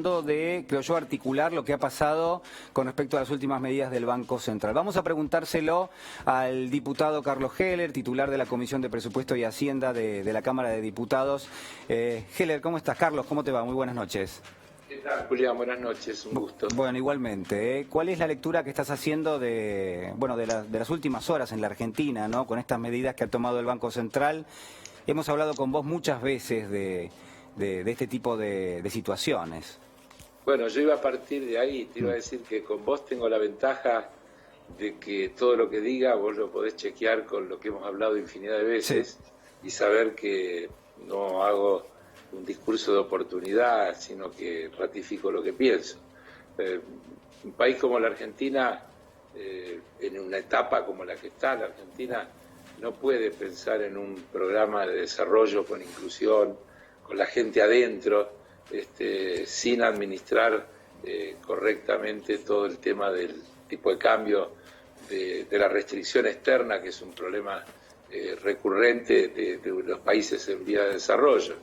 tratando de, creo yo, articular lo que ha pasado con respecto a las últimas medidas del Banco Central. Vamos a preguntárselo al diputado Carlos Heller, titular de la Comisión de Presupuesto y Hacienda de la Cámara de Diputados. Heller, ¿cómo estás? Carlos, ¿cómo te va? Muy buenas noches. ¿Qué tal, Julián? Buenas noches, un gusto. Bueno, igualmente. ¿Cuál es la lectura que estás haciendo de las últimas horas en la Argentina, ¿no? Con estas medidas que ha tomado el Banco Central? Hemos hablado con vos muchas veces de este tipo de situaciones. Bueno, yo iba a partir de ahí, te iba a decir que con vos tengo la ventaja de que todo lo que diga vos lo podés chequear con lo que hemos hablado infinidad de veces, sí, y saber que no hago un discurso de oportunidad, sino que ratifico lo que pienso. Un país como la Argentina, en una etapa como la que está, la Argentina no puede pensar en un programa de desarrollo con inclusión, con la gente adentro, sin administrar correctamente todo el tema del tipo de cambio, de la restricción externa, que es un problema recurrente de los países en vía de desarrollo.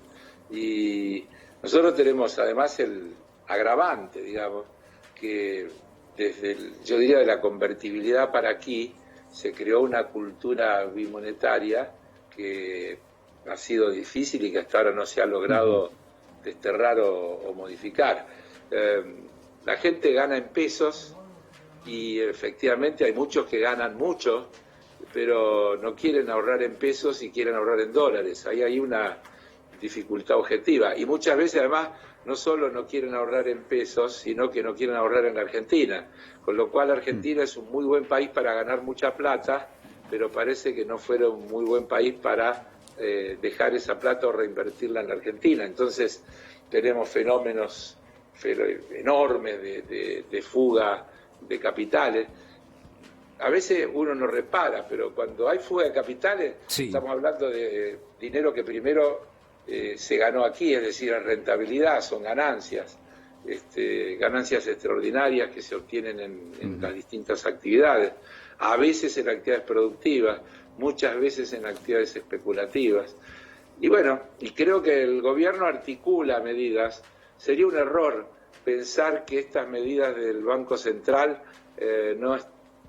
Y nosotros tenemos además el agravante, digamos, que desde, yo diría, de la convertibilidad para aquí, se creó una cultura bimonetaria que ha sido difícil y que hasta ahora no se ha logrado desterrar o modificar. La gente gana en pesos y efectivamente hay muchos que ganan mucho, pero no quieren ahorrar en pesos y quieren ahorrar en dólares. Ahí hay una dificultad objetiva. Y muchas veces además no solo no quieren ahorrar en pesos, sino que no quieren ahorrar en la Argentina. Con lo cual Argentina es un muy buen país para ganar mucha plata, pero parece que no fuera un muy buen país para dejar esa plata o reinvertirla en la Argentina. Entonces tenemos fenómenos enormes de fuga de capitales. A veces uno no repara, pero cuando hay fuga de capitales, sí, estamos hablando de dinero que primero se ganó aquí, es decir, en rentabilidad, son ganancias, ganancias extraordinarias que se obtienen en las distintas actividades, a veces en actividades productivas, muchas veces en actividades especulativas. Y bueno, y creo que el gobierno articula medidas. Sería un error pensar que estas medidas del Banco Central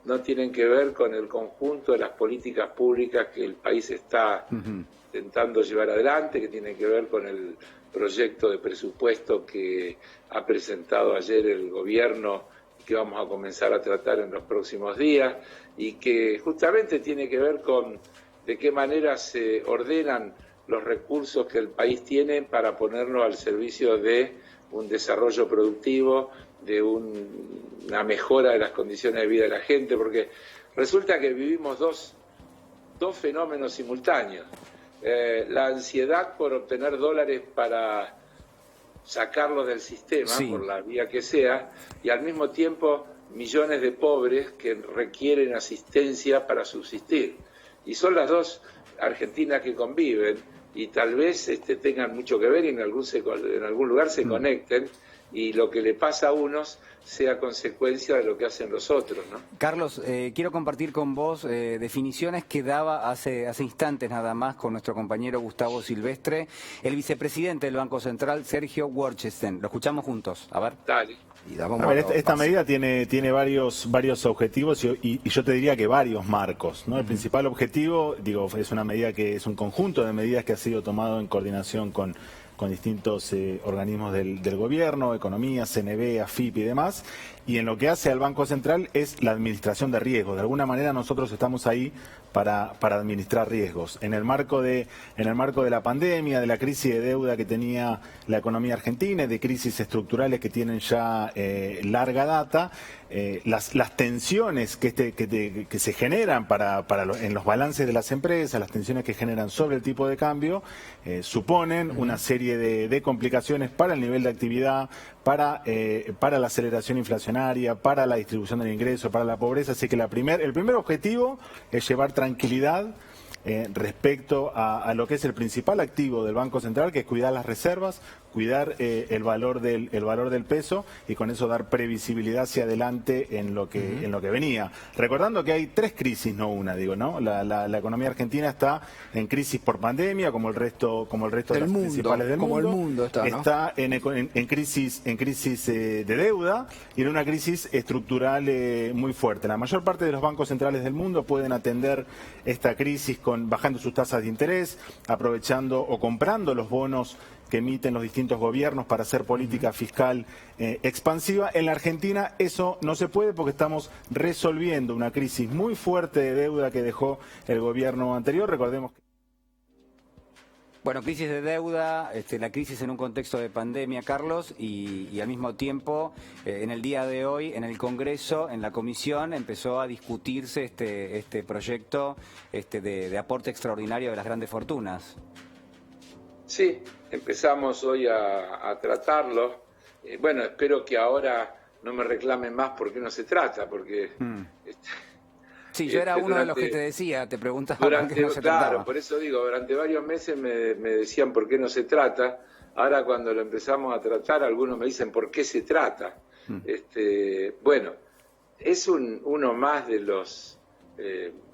no tienen que ver con el conjunto de las políticas públicas que el país está intentando llevar adelante, que tienen que ver con el proyecto de presupuesto que ha presentado ayer el gobierno y que vamos a comenzar a tratar en los próximos días, y que justamente tiene que ver con de qué manera se ordenan los recursos que el país tiene para ponerlos al servicio de un desarrollo productivo, de una mejora de las condiciones de vida de la gente, porque resulta que vivimos dos fenómenos simultáneos. La ansiedad por obtener dólares para sacarlos del sistema, sí, por la vía que sea, y al mismo tiempo millones de pobres que requieren asistencia para subsistir. Y son las dos Argentinas que conviven, y tal vez tengan mucho que ver y en algún lugar se conecten, y lo que le pasa a unos sea consecuencia de lo que hacen los otros, ¿no? Carlos, quiero compartir con vos definiciones que daba hace instantes nada más con nuestro compañero Gustavo Silvestre, el vicepresidente del Banco Central, Sergio Wertheim. Lo escuchamos juntos. A ver. Dale. A ver, esta medida tiene varios objetivos y yo te diría que varios marcos, ¿no? El principal objetivo, es una medida que es un conjunto de medidas que ha sido tomado en coordinación con distintos organismos del gobierno, Economía, CNB, AFIP y demás, y en lo que hace al Banco Central es la administración de riesgos. De alguna manera nosotros estamos ahí para administrar riesgos. En el marco de la pandemia, de la crisis de deuda que tenía la economía argentina, de crisis estructurales que tienen ya larga data, las tensiones que se generan en los balances de las empresas, las tensiones que generan sobre el tipo de cambio, suponen una serie de complicaciones para el nivel de actividad, para la aceleración inflacionaria, para la distribución del ingreso, para la pobreza. Así que el primer objetivo es llevar tranquilidad respecto a lo que es el principal activo del Banco Central, que es cuidar las reservas, cuidar el valor del peso y con eso dar previsibilidad hacia adelante en lo que venía. Recordando que hay 3 crisis, no una, digo, ¿no? La economía argentina está en crisis por pandemia, como el resto de las principales del mundo. Como el mundo está, ¿no? Está en crisis de deuda y en una crisis estructural muy fuerte. La mayor parte de los bancos centrales del mundo pueden atender esta crisis bajando sus tasas de interés, aprovechando o comprando los bonos que emiten los distintos gobiernos para hacer política fiscal expansiva. En la Argentina eso no se puede porque estamos resolviendo una crisis muy fuerte de deuda que dejó el gobierno anterior. Recordemos que... Bueno, crisis de deuda, la crisis en un contexto de pandemia, Carlos, y al mismo tiempo, en el día de hoy, en el Congreso, en la Comisión, empezó a discutirse este proyecto de aporte extraordinario de las grandes fortunas. Sí, empezamos hoy a tratarlo. Bueno, espero que ahora no me reclamen más por qué no se trata, porque... Sí, yo era uno de los que te decía, te preguntaba por qué no se trataba. Claro, por eso digo, durante varios meses me decían por qué no se trata. Ahora cuando lo empezamos a tratar, algunos me dicen por qué se trata. Bueno, es uno más de los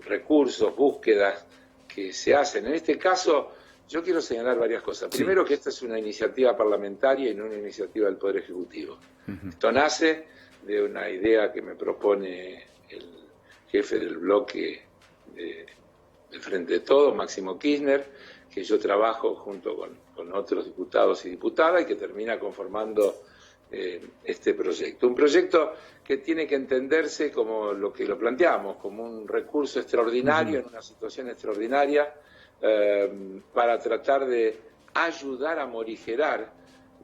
recursos, búsquedas que se hacen. En este caso, yo quiero señalar varias cosas. Primero, que esta es una iniciativa parlamentaria y no una iniciativa del Poder Ejecutivo. Esto nace de una idea que me propone el jefe del bloque del Frente de Todos, Máximo Kirchner, que yo trabajo junto con otros diputados y diputadas y que termina conformando este proyecto. Un proyecto que tiene que entenderse como lo que lo planteamos, como un recurso extraordinario en una situación extraordinaria para tratar de ayudar a morigerar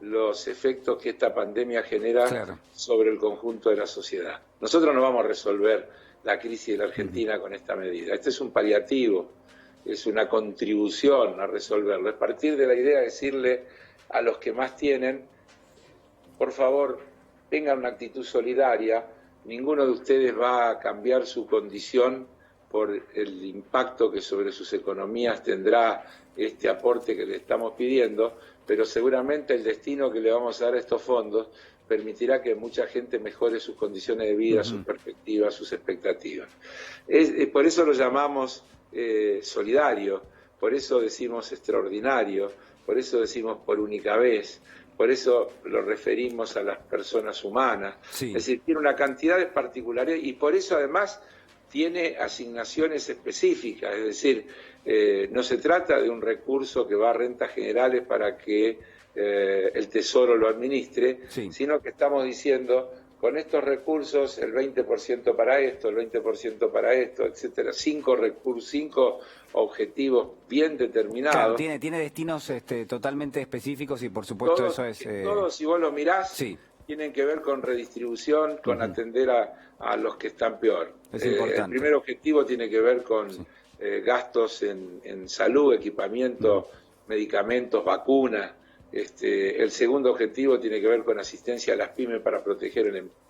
los efectos que esta pandemia genera sobre el conjunto de la sociedad. Nosotros no vamos a resolver la crisis de la Argentina con esta medida. Este es un paliativo, es una contribución a resolverlo. Es partir de la idea de decirle a los que más tienen, por favor, tengan una actitud solidaria. Ninguno de ustedes va a cambiar su condición por el impacto que sobre sus economías tendrá este aporte que le estamos pidiendo, pero seguramente el destino que le vamos a dar a estos fondos permitirá que mucha gente mejore sus condiciones de vida, sus perspectivas, sus expectativas. Por eso lo llamamos solidario, por eso decimos extraordinario, por eso decimos por única vez, por eso lo referimos a las personas humanas. Es decir, tiene una cantidad de particularidades y por eso además tiene asignaciones específicas, es decir, no se trata de un recurso que va a rentas generales para que el Tesoro lo administre, sino que estamos diciendo, con estos recursos, el 20% para esto, el 20% para esto, etcétera, 5 objetivos bien determinados. Claro, tiene destinos totalmente específicos y por supuesto todos, eso es... Todos, si vos lo mirás, tienen que ver con redistribución, con atender a los que están peor. Es importante. El primer objetivo tiene que ver con gastos en salud, equipamiento, medicamentos, vacunas. El segundo objetivo tiene que ver con asistencia a las pymes para proteger el empleo.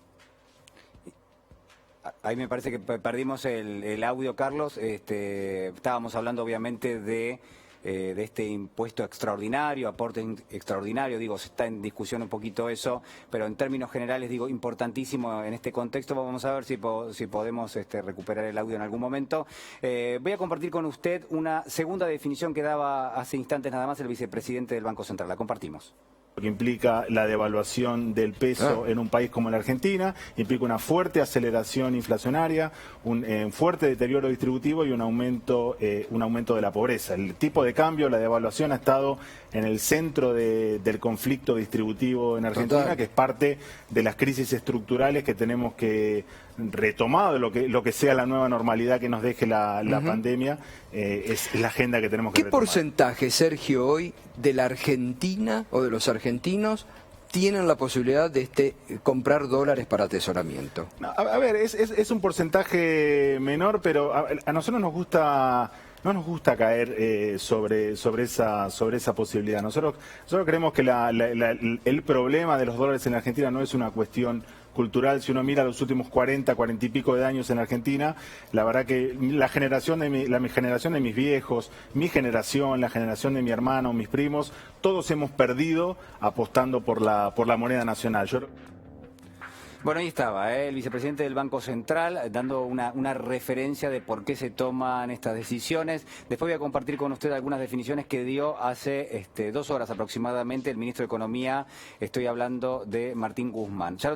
Ahí me parece que perdimos el audio, Carlos. Estábamos hablando obviamente de este impuesto extraordinario, aporte extraordinario, digo, se está en discusión un poquito eso, pero en términos generales, digo, importantísimo en este contexto. Vamos a ver si podemos recuperar el audio en algún momento. Voy a compartir con usted una segunda definición que daba hace instantes nada más el vicepresidente del Banco Central. La compartimos. Que implica la devaluación del peso en un país como la Argentina, implica una fuerte aceleración inflacionaria, un fuerte deterioro distributivo y un aumento de la pobreza. El tipo de cambio, la devaluación ha estado en el centro del conflicto distributivo en Argentina, que es parte de las crisis estructurales que tenemos que retomar, lo que sea la nueva normalidad que nos deje la pandemia, es la agenda que tenemos que retomar. ¿Qué porcentaje, Sergio, hoy de la Argentina o de los argentinos tienen la posibilidad de comprar dólares para atesoramiento? A ver, es un porcentaje menor, pero a nosotros nos gusta... No nos gusta caer sobre esa posibilidad. Nosotros creemos que el problema de los dólares en la Argentina no es una cuestión cultural, si uno mira los últimos 40 y pico de años en Argentina, la verdad que la generación de mi generación de mis viejos, mi generación, la generación de mi hermano, mis primos, todos hemos perdido apostando por la moneda nacional. Bueno, ahí estaba, el vicepresidente del Banco Central dando una referencia de por qué se toman estas decisiones. Después voy a compartir con usted algunas definiciones que dio hace 2 horas aproximadamente el ministro de Economía. Estoy hablando de Martín Guzmán. Ya lo